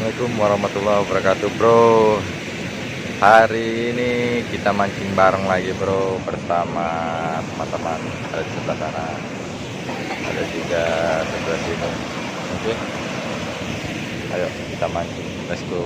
Assalamualaikum warahmatullahi wabarakatuh, bro. Hari ini kita mancing bareng lagi, bro, bersama teman-teman. Ada di sebelah sana, ada juga sebelah sini. Oke, ayo kita mancing, let's go.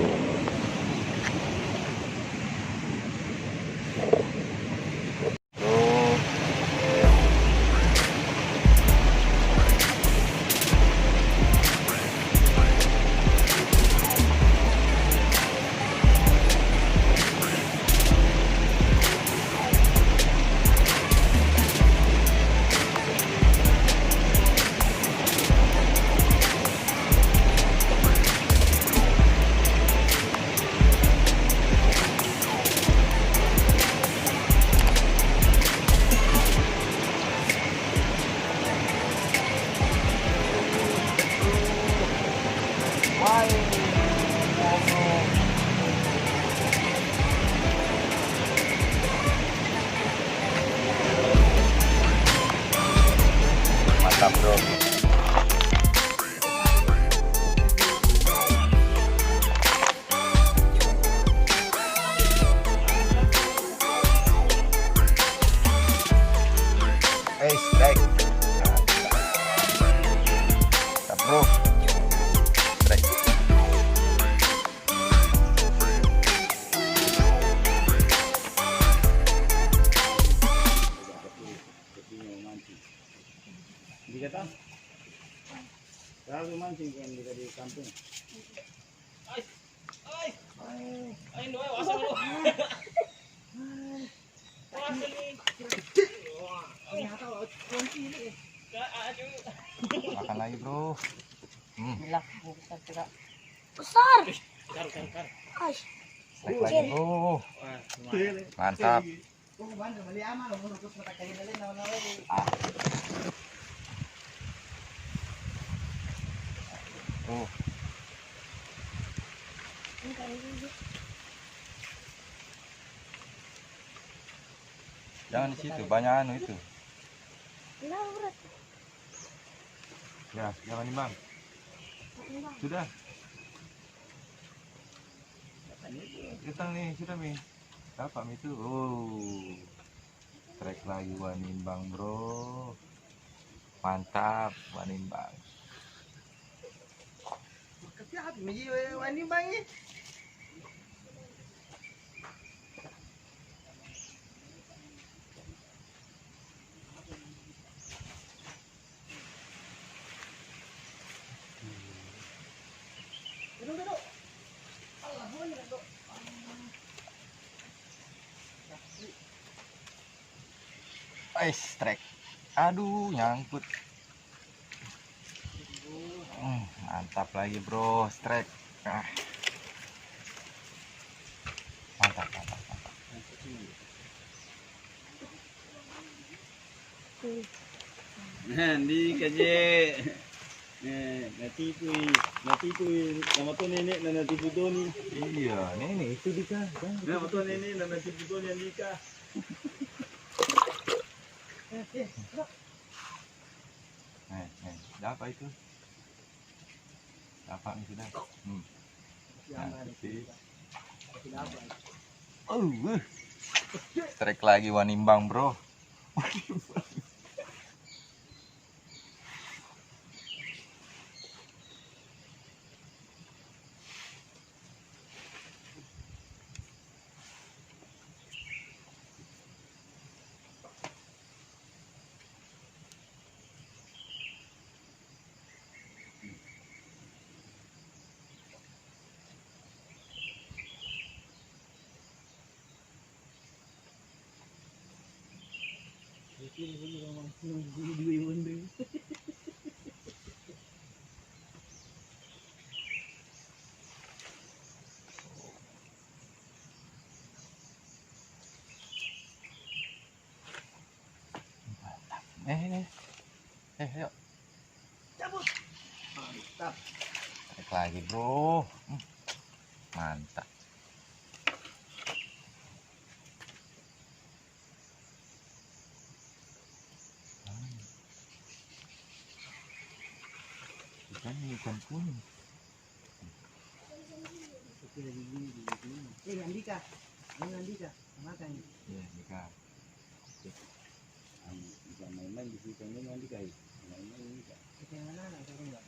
Bro, mantap, bro. Strike. Mantap, bro. Strike. Hindi kata? Grabe mancing kan di dari kampung. Ay! Ay! Ay, no, wasan mo. Wasan ni. Ang hataw, 1 kilo eh. Makan lagi, bro. Besar. Kar. Ay, Strike lagi, bro. Mantap. Oh, jangan di situ, banyak anu itu. berat. Ya, jangan nimbang. Sudah. Datang nih, sudah nih. Dapat nih itu. Oh. Strike lagi wanimbang, bro. Mantap, wanimbang. Kasihat, may wani bangi. Strike. Aduh, nyangkut. Mantap lagi, bro. Strike. Mantap. Hindi kaje. Natipu nama to nenek na natipu doni. Iya, nenek itu Dika. Nama to nenek na natipu doni yang Dika. Dapat itu. Dapat nih sudah. Strike lagi wanimbang, bro. Ayo. Cabut. Mantap. Tarik lagi, bro. Mantap. Ikan kuning. Kira di sini. Andika. Ini Andika. Makan. Iya, Dika. Bisa main-main di situ ini Andika. Main-main ini Kak. Kita yang mana nak turun enggak?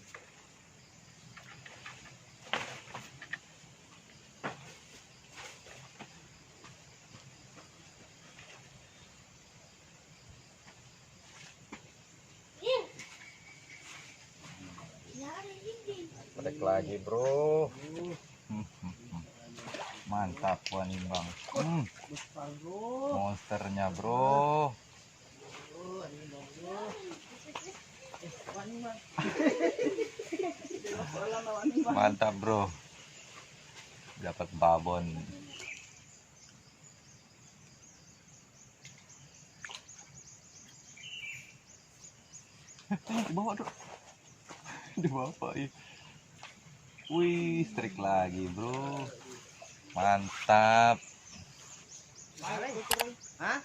Trek lagi, bro. Mantap Wan Imbang. Monsternya, bro. Mantap, bro. Dapat babon. Di bawah, Dok. Di bawah, Pak. Wih, strike lagi, bro. Mantap. Hah?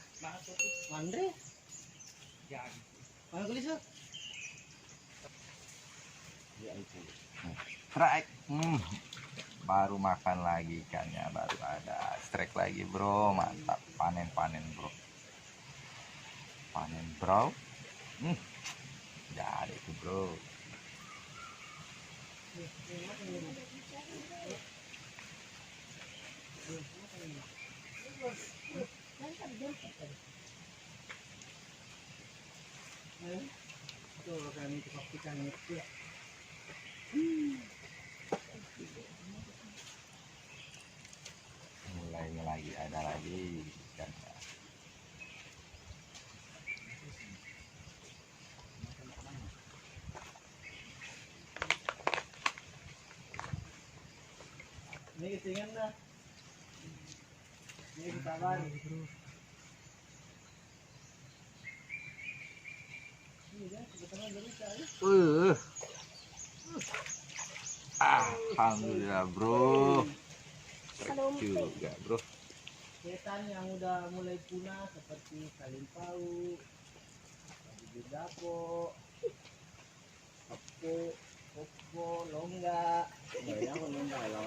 Andre? Mana kulis tuh? Strike. Baru makan lagi ikannya, baru ada strike lagi, bro. Mantap. Panen-panen, bro. Panen, bro. Jadi itu, bro. Tuh kami pastikan itu. Mulai lagi, ada lagi ikannya. Ini ketinggalan dah. Ini ketahuan. Ini dah kebetulan dari saya. Alhamdulillah, bro. Juga, bro. Setan yang udah mulai punah seperti kalimpau, dapo, Popo, longga. Ya, longga lah.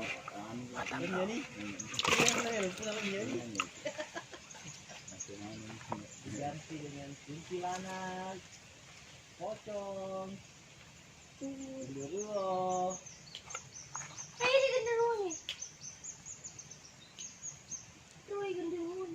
Ini diganti dengan kuntilanak, pocong, genderuwo. Ayo di genderuwo nih. Tuh genderuwo.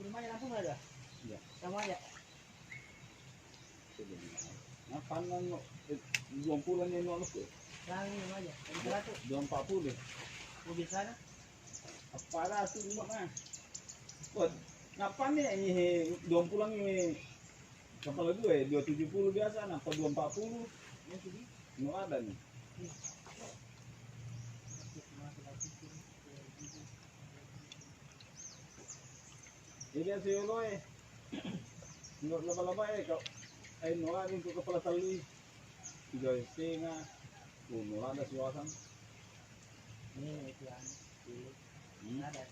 Rumahnya langsung ada? Iya. Sama aja. Nah, panen 20 ni nolak tu. Lang ni aja. Berapa tu? 240. Mobil sana? Apa lah tu rumah mah? Buat ngapain ni 20 ni kapal gue 270 biasa, apa 240? Ini ada nih. Jadi si Uloy, nggak laba-laba kau, nolak ni tu kepala tali, 3,5, nolak ada suasan. Ini itu yang ada.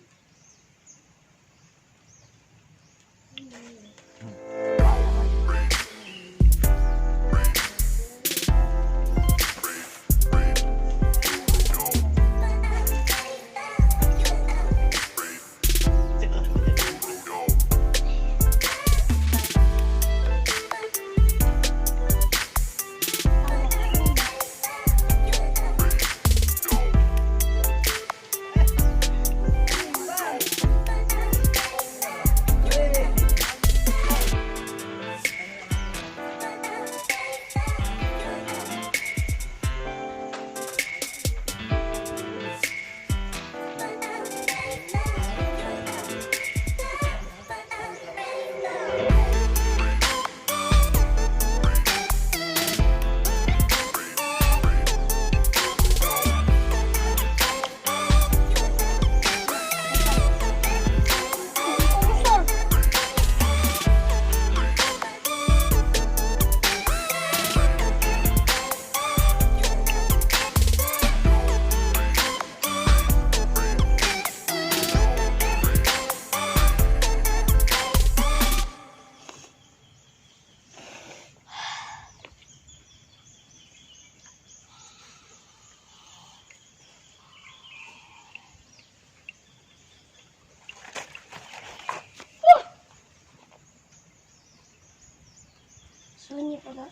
Sunyi pada.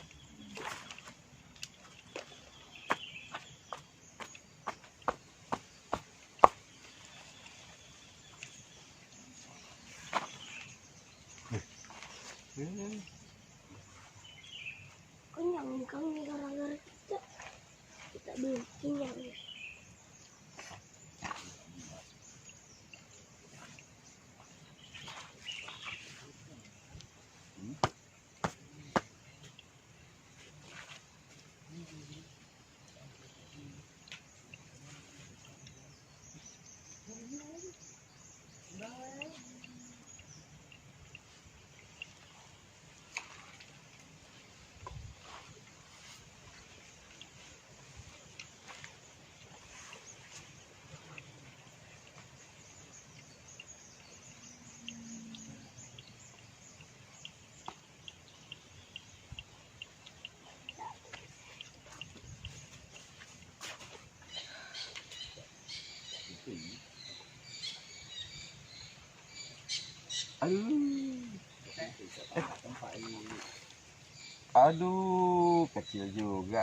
Kenyang kami gara-gara kita belum kenyang. Aduh, kecil juga.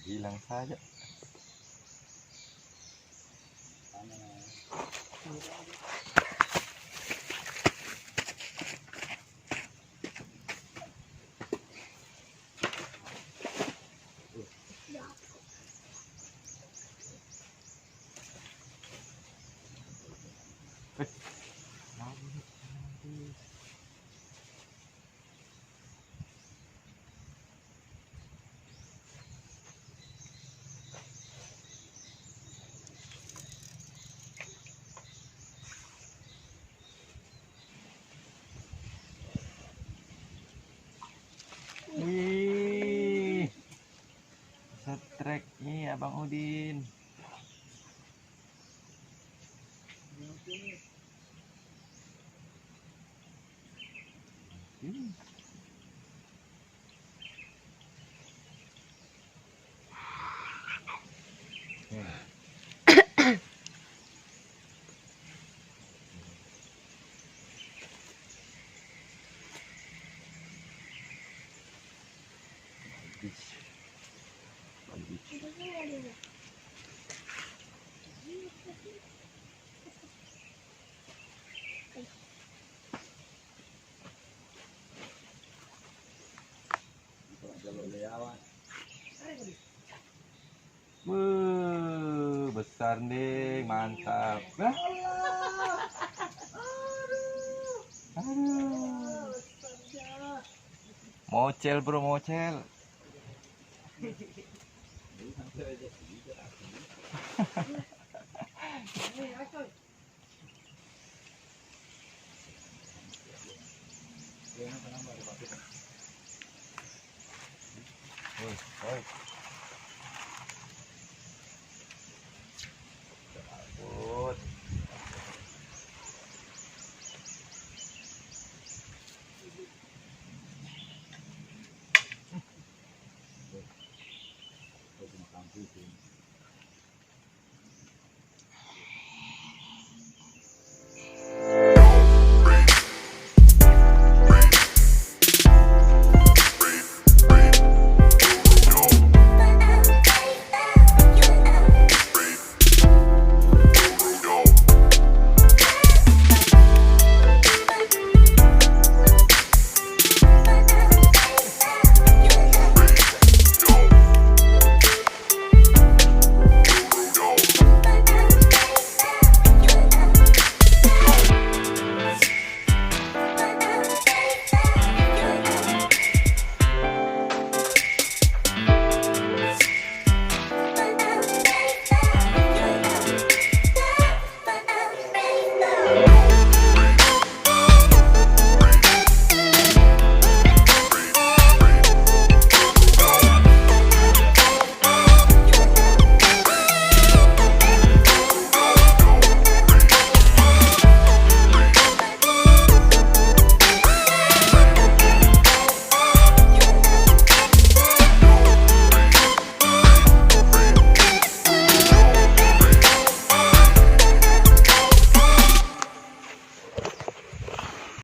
Hilang saja. Wih, setrek nih Abang Udin. Besar nih, mantap. Aduh. Mocel bro, mocel. Woi, woi.